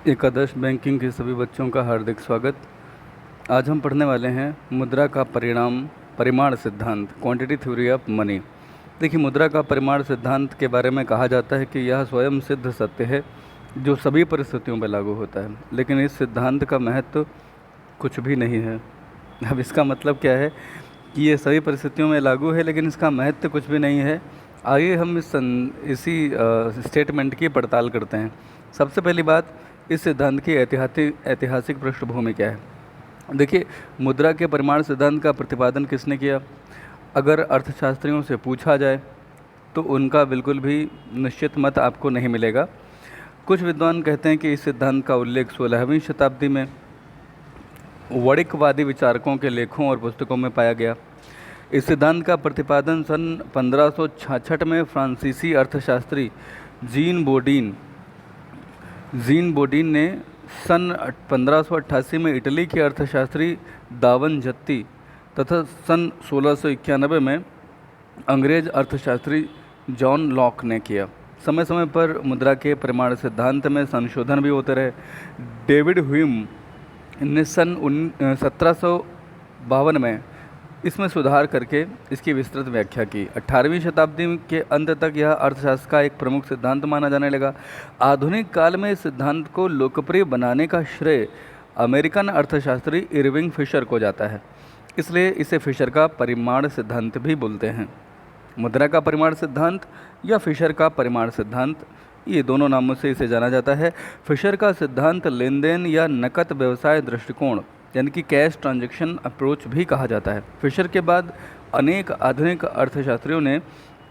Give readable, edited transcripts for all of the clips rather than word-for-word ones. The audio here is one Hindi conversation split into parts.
एकादश बैंकिंग के सभी बच्चों का हार्दिक स्वागत। आज हम पढ़ने वाले हैं मुद्रा का परिमाण सिद्धांत, क्वांटिटी थ्योरी ऑफ मनी। देखिए, मुद्रा का परिमाण सिद्धांत के बारे में कहा जाता है कि यह स्वयं सिद्ध सत्य है जो सभी परिस्थितियों पर लागू होता है, लेकिन इस सिद्धांत का महत्व कुछ भी नहीं है। अब इसका मतलब क्या है कि ये सभी परिस्थितियों में लागू है लेकिन इसका महत्व कुछ भी नहीं है। आइए हम इसी स्टेटमेंट की पड़ताल करते हैं। सबसे पहली बात, इस सिद्धांत की ऐतिहासिक पृष्ठभूमि क्या है। देखिए, मुद्रा के परिमाण सिद्धांत का प्रतिपादन किसने किया? अगर अर्थशास्त्रियों से पूछा जाए तो उनका बिल्कुल भी निश्चित मत आपको नहीं मिलेगा। कुछ विद्वान कहते हैं कि इस सिद्धांत का उल्लेख 16वीं शताब्दी में वणिकवादी विचारकों के लेखों और पुस्तकों में पाया गया। इस सिद्धांत का प्रतिपादन सन 1566 में फ्रांसीसी अर्थशास्त्री जीन बोडीन ने सन 1588 में इटली के अर्थशास्त्री दावनजत्ती तथा सन 1691 में अंग्रेज अर्थशास्त्री जॉन लॉक ने किया। समय समय पर मुद्रा के परिमाण सिद्धांत में संशोधन भी होते रहे। डेविड ह्यूम ने सन 1752 में इसमें सुधार करके इसकी विस्तृत व्याख्या की। 18वीं शताब्दी के अंत तक यह अर्थशास्त्र का एक प्रमुख सिद्धांत माना जाने लगा। आधुनिक काल में इस सिद्धांत को लोकप्रिय बनाने का श्रेय अमेरिकन अर्थशास्त्री इरविंग फिशर को जाता है, इसलिए इसे फिशर का परिमाण सिद्धांत भी बोलते हैं। मुद्रा का परिमाण सिद्धांत या फिशर का परिमाण सिद्धांत, ये दोनों नामों से इसे जाना जाता है। फिशर का सिद्धांत लेन देन या नकद व्यवसाय दृष्टिकोण यानी कि कैश ट्रांजैक्शन अप्रोच भी कहा जाता है। फिशर के बाद अनेक आधुनिक अर्थशास्त्रियों ने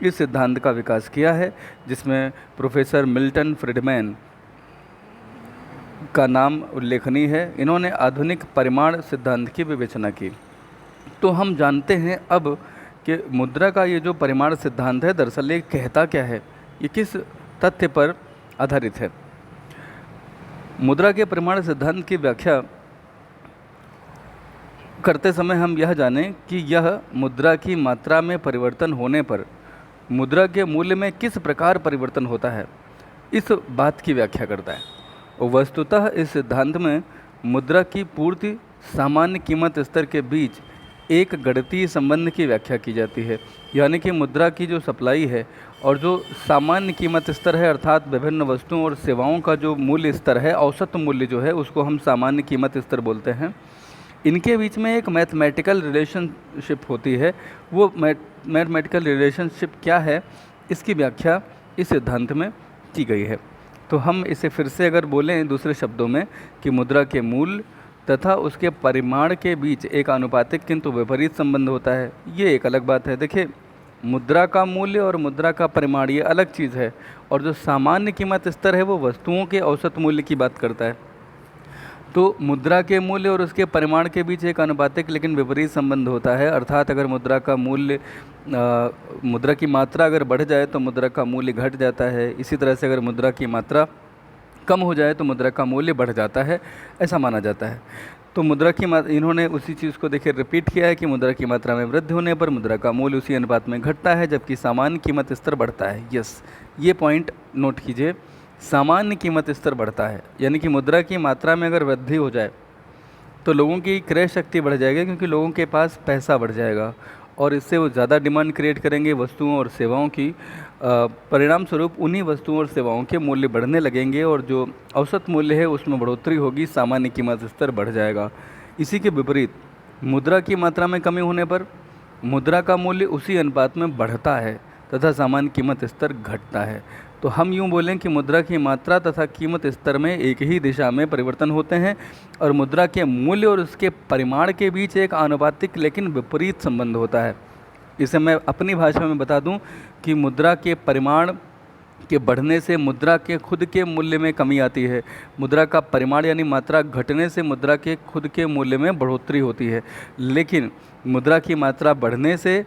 इस सिद्धांत का विकास किया है, जिसमें प्रोफेसर मिल्टन फ्रीडमैन का नाम उल्लेखनीय है। इन्होंने आधुनिक परिमाण सिद्धांत की विवेचना की। तो हम जानते हैं अब कि मुद्रा का ये जो परिमाण सिद्धांत है, दरअसल ये कहता क्या है, ये किस तथ्य पर आधारित है। मुद्रा के परिमाण सिद्धांत की व्याख्या करते समय हम यह जानें कि यह मुद्रा की मात्रा में परिवर्तन होने पर मुद्रा के मूल्य में किस प्रकार परिवर्तन होता है, इस बात की व्याख्या करता है। वस्तुतः इस सिद्धांत में मुद्रा की पूर्ति सामान्य कीमत स्तर के बीच एक गणितीय संबंध की व्याख्या की जाती है, यानी कि मुद्रा की जो सप्लाई है और जो सामान्य कीमत स्तर है, अर्थात विभिन्न वस्तुओं और सेवाओं का जो मूल्य स्तर है, औसत मूल्य जो है, उसको हम सामान्य कीमत स्तर बोलते हैं। इनके बीच में एक मैथमेटिकल रिलेशनशिप होती है। वो मैथमेटिकल रिलेशनशिप क्या है, इसकी व्याख्या इस सिद्धांत में की गई है। तो हम इसे फिर से अगर बोलें दूसरे शब्दों में कि मुद्रा के मूल्य तथा उसके परिमाण के बीच एक आनुपातिक किंतु विपरीत संबंध होता है, ये एक अलग बात है। देखिए, मुद्रा का मूल्य और मुद्रा का परिमाण ये अलग चीज़ है, और जो सामान्य कीमत स्तर है वो वस्तुओं के औसत मूल्य की बात करता है। तो मुद्रा के मूल्य और उसके परिमाण के बीच एक आनुपातिक लेकिन विपरीत संबंध होता है, अर्थात अगर मुद्रा का मूल्य मुद्रा की मात्रा अगर बढ़ जाए तो मुद्रा का मूल्य घट जाता है। इसी तरह से अगर मुद्रा की मात्रा कम हो जाए तो मुद्रा का मूल्य बढ़ जाता है, ऐसा माना जाता है। तो मुद्रा की इन्होंने उसी चीज़ को देखिए रिपीट किया है कि मुद्रा की मात्रा में वृद्धि होने पर मुद्रा का मूल्य उसी अनुपात में घटता है, जबकि सामान्य कीमत स्तर बढ़ता है। यस, ये पॉइंट नोट कीजिए, सामान्य कीमत स्तर बढ़ता है, यानी कि मुद्रा की मात्रा में अगर वृद्धि हो जाए तो लोगों की क्रय शक्ति बढ़ जाएगी, क्योंकि लोगों के पास पैसा बढ़ जाएगा और इससे वो ज़्यादा डिमांड क्रिएट करेंगे वस्तुओं और सेवाओं की। परिणाम स्वरूप उन्हीं वस्तुओं और सेवाओं के मूल्य बढ़ने लगेंगे और जो औसत मूल्य है उसमें बढ़ोतरी होगी, सामान्य कीमत स्तर बढ़ जाएगा। इसी के विपरीत मुद्रा की मात्रा में कमी होने पर मुद्रा का मूल्य उसी अनुपात में बढ़ता है तथा सामान्य कीमत स्तर घटता है। तो हम यूँ बोलें कि मुद्रा की मात्रा तथा कीमत स्तर में एक ही दिशा में परिवर्तन होते हैं और मुद्रा के मूल्य और उसके परिमाण के बीच एक आनुपातिक लेकिन विपरीत संबंध होता है। इसे मैं अपनी भाषा में बता दूं कि मुद्रा के परिमाण के बढ़ने से मुद्रा के खुद के मूल्य में कमी आती है, मुद्रा का परिमाण यानी मात्रा घटने से मुद्रा के खुद के मूल्य में बढ़ोतरी होती है। लेकिन मुद्रा की मात्रा बढ़ने से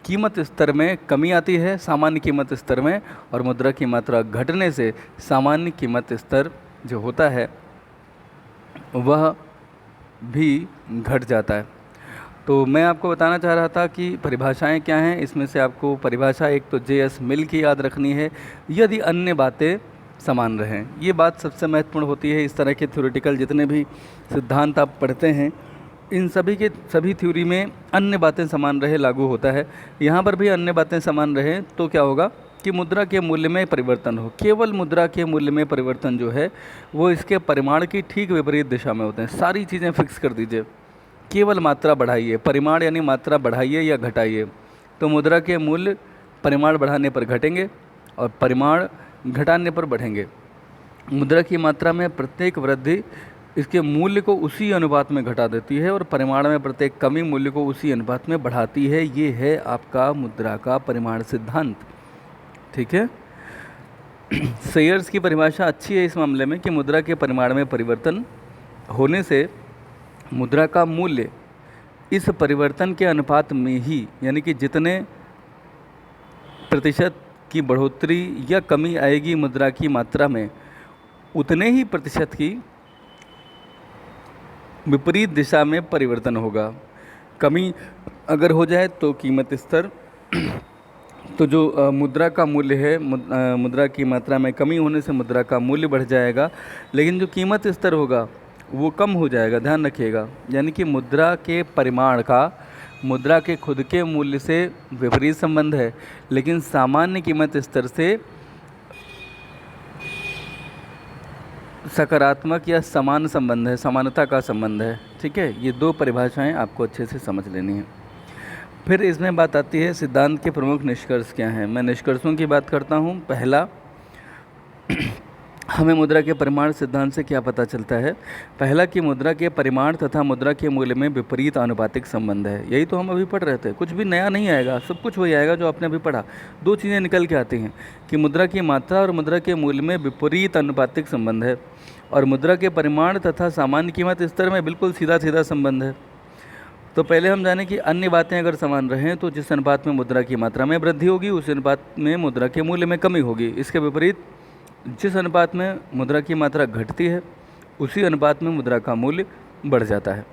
कीमत स्तर में कमी आती है, सामान्य कीमत स्तर में, और मुद्रा की मात्रा घटने से सामान्य कीमत स्तर जो होता है वह भी घट जाता है। तो मैं आपको बताना चाह रहा था कि परिभाषाएं क्या हैं। इसमें से आपको परिभाषा एक तो J.S. मिल की याद रखनी है। यदि अन्य बातें समान रहें। ये बात सबसे महत्वपूर्ण होती है। इस तरह के थ्योरेटिकल जितने भी सिद्धांत आप पढ़ते हैं, इन सभी के सभी थ्योरी में अन्य बातें समान रहे लागू होता है। यहाँ पर भी अन्य बातें समान रहें तो क्या होगा कि मुद्रा के मूल्य में परिवर्तन हो। केवल मुद्रा के मूल्य में परिवर्तन जो है वो इसके परिमाण की ठीक विपरीत दिशा में होते हैं। सारी चीज़ें फिक्स कर दीजिए, केवल मात्रा बढ़ाइए, परिमाण यानी मात्रा बढ़ाइए या घटाइए, तो मुद्रा के मूल्य परिमाण बढ़ाने पर घटेंगे और परिमाण घटाने पर बढ़ेंगे। मुद्रा की मात्रा में प्रत्येक वृद्धि इसके मूल्य को उसी अनुपात में घटा देती है और परिमाण में प्रत्येक कमी मूल्य को उसी अनुपात में बढ़ाती है। ये है आपका मुद्रा का परिमाण सिद्धांत। ठीक है। सेयर्स की परिभाषा अच्छी है इस मामले में कि मुद्रा के परिमाण में परिवर्तन होने से मुद्रा का मूल्य इस परिवर्तन के अनुपात में ही, यानी कि जितने प्रतिशत की बढ़ोतरी या कमी आएगी मुद्रा की मात्रा में, उतने ही प्रतिशत की विपरीत दिशा में परिवर्तन होगा। कमी अगर हो जाए तो कीमत स्तर, तो जो मुद्रा का मूल्य है, मुद्रा की मात्रा में कमी होने से मुद्रा का मूल्य बढ़ जाएगा, लेकिन जो कीमत स्तर होगा वो कम हो जाएगा। ध्यान रखिएगा, यानी कि मुद्रा के परिमाण का मुद्रा के खुद के मूल्य से विपरीत संबंध है, लेकिन सामान्य कीमत स्तर से सकारात्मक या समान संबंध है, समानता का संबंध है। ठीक है, ये दो परिभाषाएं आपको अच्छे से समझ लेनी है। फिर इसमें बात आती है सिद्धांत के प्रमुख निष्कर्ष क्या हैं। मैं निष्कर्षों की बात करता हूँ। पहला, हमें मुद्रा के परिमाण सिद्धांत से क्या पता चलता है। पहला कि मुद्रा के परिमाण तथा मुद्रा के मूल्य में विपरीत आनुपातिक संबंध है। यही तो हम अभी पढ़ रहे थे, कुछ भी नया नहीं आएगा, सब कुछ वही आएगा जो आपने अभी पढ़ा। दो चीज़ें निकल के आती हैं कि मुद्रा की मात्रा और मुद्रा के मूल्य में विपरीत आनुपातिक संबंध है, और मुद्रा के परिमाण तथा सामान्य कीमत स्तर में बिल्कुल सीधा सीधा संबंध है। तो पहले हम जानें कि अन्य बातें अगर समान रहें तो जिस अनुपात में मुद्रा की मात्रा में वृद्धि होगी उस अनुपात में मुद्रा के मूल्य में कमी होगी। इसके विपरीत जिस अनुपात में मुद्रा की मात्रा घटती है उसी अनुपात में मुद्रा का मूल्य बढ़ जाता है।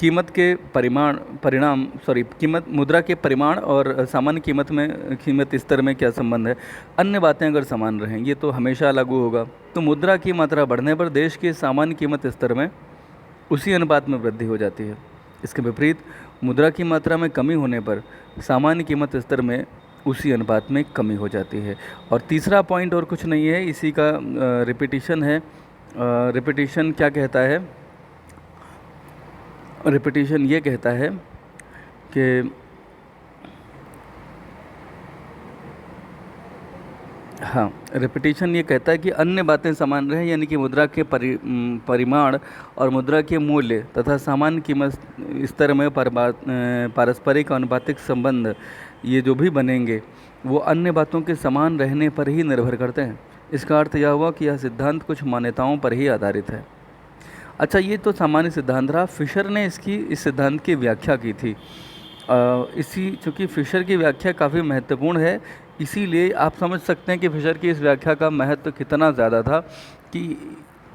मुद्रा के परिमाण और सामान्य कीमत स्तर में क्या संबंध है। अन्य बातें अगर समान रहें, ये तो हमेशा लागू होगा। तो मुद्रा की मात्रा बढ़ने पर देश के सामान्य कीमत स्तर में उसी अनुपात में वृद्धि हो जाती है। इसके विपरीत मुद्रा की मात्रा में कमी होने पर सामान्य कीमत स्तर में उसी अनुपात में कमी हो जाती है। और तीसरा पॉइंट और कुछ नहीं है, इसी का रिपीटिशन है। रिपीटिशन क्या कहता है, रिपीटिशन ये कहता है कि हाँ, रिपीटिशन ये कहता है कि अन्य बातें समान रहें, यानी कि मुद्रा के परिमाण और मुद्रा के मूल्य तथा सामान्य कीमत स्तर में पारस्परिक आनुपातिक संबंध ये जो भी बनेंगे वो अन्य बातों के समान रहने पर ही निर्भर करते हैं। इसका अर्थ यह हुआ कि यह सिद्धांत कुछ मान्यताओं पर ही आधारित है। अच्छा, ये तो सामान्य सिद्धांत रहा। फिशर ने इस सिद्धांत की व्याख्या की थी। चूँकि फिशर की व्याख्या काफ़ी महत्वपूर्ण है, इसीलिए आप समझ सकते हैं कि फिशर की इस व्याख्या का महत्व कितना ज़्यादा था कि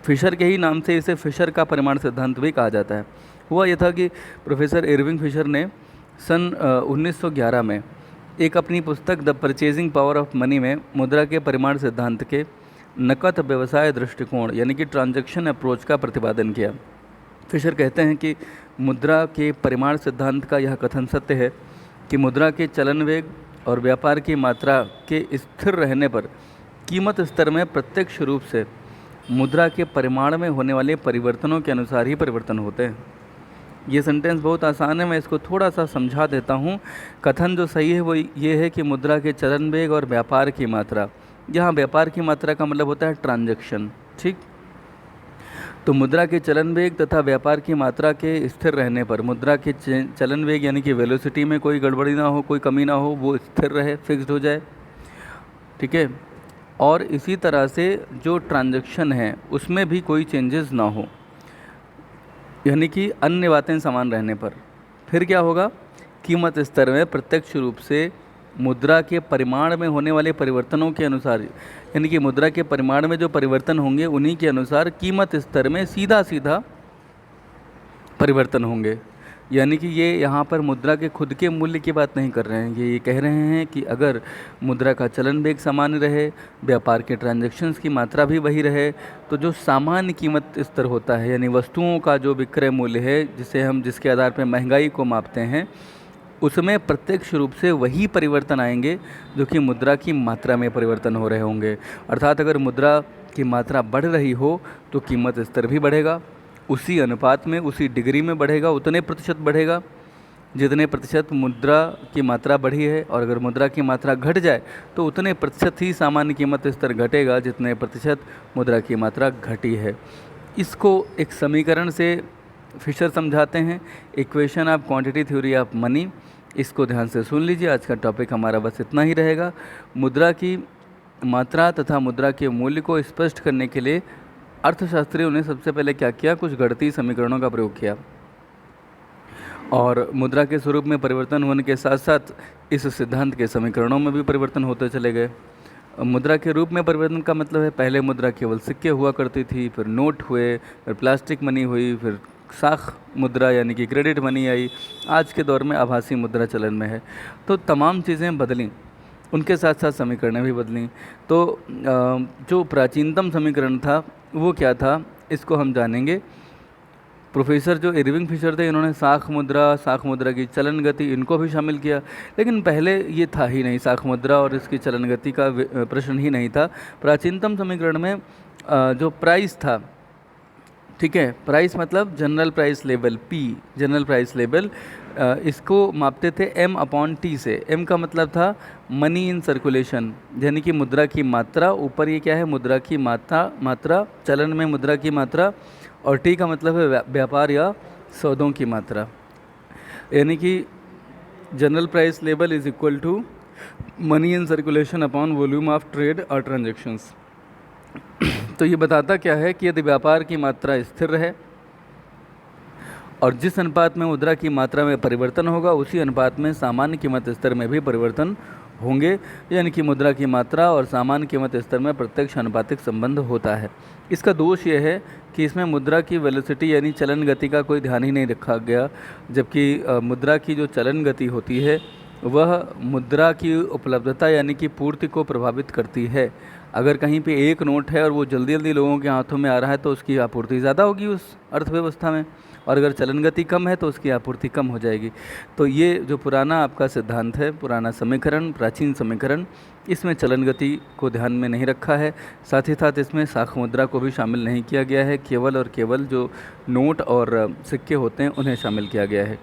फिशर के ही नाम से इसे फिशर का परिमाण सिद्धांत भी कहा जाता है। हुआ यह था कि प्रोफेसर इरविंग फिशर ने सन 1911 में एक अपनी पुस्तक the purchasing power of money में मुद्रा के परिमाण सिद्धांत के नकद व्यवसाय दृष्टिकोण यानी कि ट्रांजैक्शन अप्रोच का प्रतिपादन किया। फिशर कहते हैं कि मुद्रा के परिमाण सिद्धांत का यह कथन सत्य है कि मुद्रा के चलन वेग और व्यापार की मात्रा के स्थिर रहने पर कीमत स्तर में प्रत्यक्ष रूप से मुद्रा के परिमाण में होने वाले परिवर्तनों के अनुसार ही परिवर्तन होते हैं। ये सेंटेंस बहुत आसान है, मैं इसको थोड़ा सा समझा देता हूँ। कथन जो सही है वो ये है कि मुद्रा के चलन वेग और व्यापार की मात्रा, यहाँ व्यापार की मात्रा का मतलब होता है ट्रांजैक्शन। ठीक, तो मुद्रा के चलन वेग तथा व्यापार की मात्रा के स्थिर रहने पर मुद्रा के चलन वेग यानी कि वेलोसिटी में कोई गड़बड़ी ना हो, कोई कमी ना हो, वो स्थिर रहे, फिक्स्ड हो जाए। ठीक है, और इसी तरह से जो ट्रांजैक्शन है उसमें भी कोई चेंजेस ना हो, यानी कि अन्य बातें समान रहने पर। फिर क्या होगा, कीमत स्तर में प्रत्यक्ष रूप से मुद्रा के परिमाण में होने वाले परिवर्तनों के अनुसार, यानी कि मुद्रा के परिमाण में जो परिवर्तन होंगे उन्हीं के अनुसार कीमत स्तर में सीधा सीधा परिवर्तन होंगे। यानी कि ये यहाँ पर मुद्रा के खुद के मूल्य की बात नहीं कर रहे हैं, ये कह रहे हैं कि अगर मुद्रा का चलन वेग सामान्य रहे, व्यापार के ट्रांजैक्शंस की मात्रा भी वही रहे, तो जो सामान्य कीमत स्तर होता है, यानी वस्तुओं का जो विक्रय मूल्य है, जिसके आधार पर महंगाई को मापते हैं, उसमें प्रत्यक्ष रूप से वही परिवर्तन आएंगे जो कि मुद्रा की मात्रा में परिवर्तन हो रहे होंगे। अर्थात अगर मुद्रा की मात्रा बढ़ रही हो तो कीमत स्तर भी बढ़ेगा, उसी अनुपात में, उसी डिग्री में बढ़ेगा, उतने प्रतिशत बढ़ेगा जितने प्रतिशत मुद्रा की मात्रा बढ़ी है। और अगर मुद्रा की मात्रा घट जाए तो उतने प्रतिशत ही सामान्य कीमत स्तर घटेगा जितने प्रतिशत मुद्रा की मात्रा घटी है। इसको एक समीकरण से फिशर समझाते हैं, equation of quantity theory of money. इसको ध्यान से सुन लीजिए। आज का टॉपिक हमारा बस इतना ही रहेगा। मुद्रा की मात्रा तथा मुद्रा के मूल्य को स्पष्ट करने के लिए अर्थशास्त्रियों ने सबसे पहले क्या किया, कुछ गणितीय समीकरणों का प्रयोग किया और मुद्रा के स्वरूप में परिवर्तन होने के साथ साथ इस सिद्धांत के समीकरणों में भी परिवर्तन होते चले गए। मुद्रा के रूप में परिवर्तन का मतलब है, पहले मुद्रा केवल सिक्के हुआ करती थी, फिर नोट हुए, फिर प्लास्टिक मनी हुई, फिर साख मुद्रा यानी कि क्रेडिट मनी आई, आज के दौर में आभासी मुद्रा चलन में है। तो तमाम चीज़ें बदलीं, उनके साथ साथ समीकरणें भी बदलीं। तो जो प्राचीनतम समीकरण था वो क्या था, इसको हम जानेंगे। प्रोफेसर जो इरविंग फिशर थे, इन्होंने साख मुद्रा की चलन गति, इनको भी शामिल किया। लेकिन पहले ये था ही नहीं, साख मुद्रा और इसकी चलन गति का प्रश्न ही नहीं था। प्राचीनतम समीकरण में जो प्राइस था, ठीक है, प्राइस मतलब general price level, P general price level, इसको मापते थे M/T से। M का मतलब था मनी इन सर्कुलेशन, यानी कि मुद्रा की मात्रा, ऊपर ये क्या है, मुद्रा की मात्रा, चलन में मुद्रा की मात्रा, और T का मतलब है व्यापार या सौदों की मात्रा, यानी कि general price level is equal to money in circulation upon volume of trade और ट्रांजेक्शन्स। तो ये बताता क्या है कि यदि व्यापार की मात्रा स्थिर रहे और जिस अनुपात में मुद्रा की मात्रा में परिवर्तन होगा उसी अनुपात में सामान्य कीमत स्तर में भी परिवर्तन होंगे, यानी कि मुद्रा की मात्रा और सामान्य कीमत स्तर में प्रत्यक्ष अनुपातिक संबंध होता है। इसका दोष यह है कि इसमें मुद्रा की वेलोसिटी यानी चलन गति का कोई ध्यान ही नहीं रखा गया, जबकि मुद्रा की जो चलन गति होती है वह मुद्रा की उपलब्धता यानी कि पूर्ति को प्रभावित करती है। अगर कहीं पे एक नोट है और वो जल्दी जल्दी लोगों के हाथों में आ रहा है तो उसकी आपूर्ति ज़्यादा होगी उस अर्थव्यवस्था में, और अगर चलन गति कम है तो उसकी आपूर्ति कम हो जाएगी। तो ये जो पुराना आपका सिद्धांत है, पुराना समीकरण, प्राचीन समीकरण, इसमें चलन गति को ध्यान में नहीं रखा है। साथ ही साथ इसमें साख मुद्रा को भी शामिल नहीं किया गया है, केवल और केवल जो नोट और सिक्के होते हैं उन्हें शामिल किया गया है।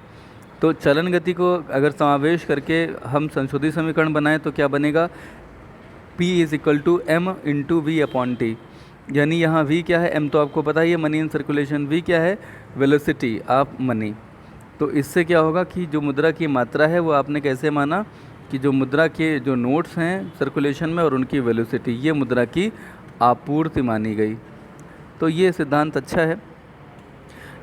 तो चलन गति को अगर समावेश करके हम संशोधित समीकरण बनाएं तो क्या बनेगा, P is equal to M/V/T, यानी यहाँ V क्या है, M तो आपको पता ही है, मनी इन सर्कुलेशन, V क्या है, वेलोसिटी ऑफ मनी। तो इससे क्या होगा कि जो मुद्रा की मात्रा है वो आपने कैसे माना कि जो मुद्रा के जो नोट्स हैं सर्कुलेशन में और उनकी वेलोसिटी, ये मुद्रा की आपूर्ति मानी गई। तो ये सिद्धांत अच्छा है।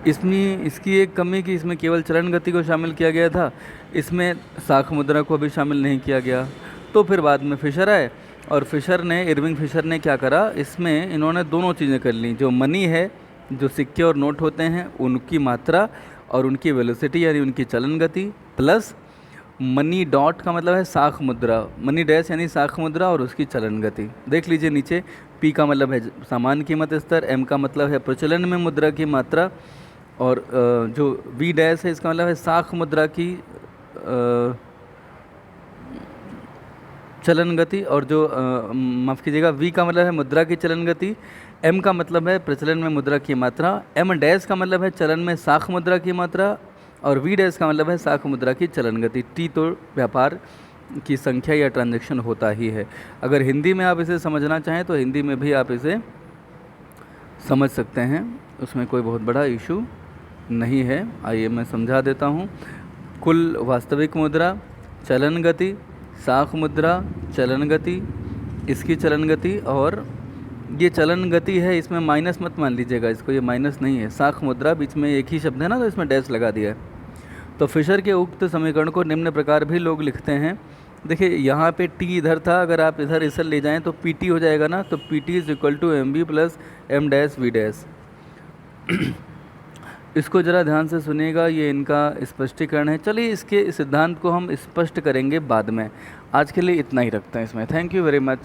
इसकी एक कमी कि इसमें केवल चलन गति को शामिल किया गया था, इसमें साख मुद्रा को भी शामिल नहीं किया गया। तो फिर बाद में फिशर आए और इरविंग फिशर ने क्या करा, इसमें इन्होंने दोनों चीज़ें कर ली, जो मनी है, जो सिक्के और नोट होते हैं उनकी मात्रा और उनकी वेलोसिटी यानी उनकी चलन गति, प्लस मनी डॉट का मतलब है साख मुद्रा, मनी डैश यानी साख मुद्रा और उसकी चलन गति। देख लीजिए नीचे, P का मतलब है सामान्य कीमत स्तर, M का मतलब है प्रचलन में मुद्रा की मात्रा, और जो V डैश है इसका मतलब है साख मुद्रा की चलन गति, और जो माफ़ कीजिएगा, V का मतलब है मुद्रा की चलन गति, M का मतलब है प्रचलन में मुद्रा की मात्रा, M डैश का मतलब है चलन में साख मुद्रा की मात्रा, और V डैश का मतलब है साख मुद्रा की चलन गति। T तो व्यापार की संख्या या ट्रांजैक्शन होता ही है। अगर हिंदी में आप इसे समझना चाहें तो हिंदी में भी आप इसे समझ सकते हैं, उसमें कोई बहुत बड़ा इशू नहीं है। आइए मैं समझा देता हूँ। कुल वास्तविक मुद्रा, चलन गति, साख मुद्रा, चलन गति, इसकी चलन गति, और ये चलन गति है, इसमें माइनस मत मान लीजिएगा इसको, ये माइनस नहीं है, साख मुद्रा बीच में एक ही शब्द है ना, तो इसमें डैश लगा दिया है। तो फिशर के उक्त समीकरण को निम्न प्रकार भी लोग लिखते हैं। देखिए यहाँ पे T इधर था, अगर आप इधर ले जाएं तो PT हो जाएगा ना, तो PT is equal to MB plus M dash V dash. इसको ज़रा ध्यान से सुनिएगा, ये इनका स्पष्टीकरण है। चलिए इसके सिद्धांत को हम स्पष्ट करेंगे बाद में, आज के लिए इतना ही रखते हैं इसमें। Thank you very much.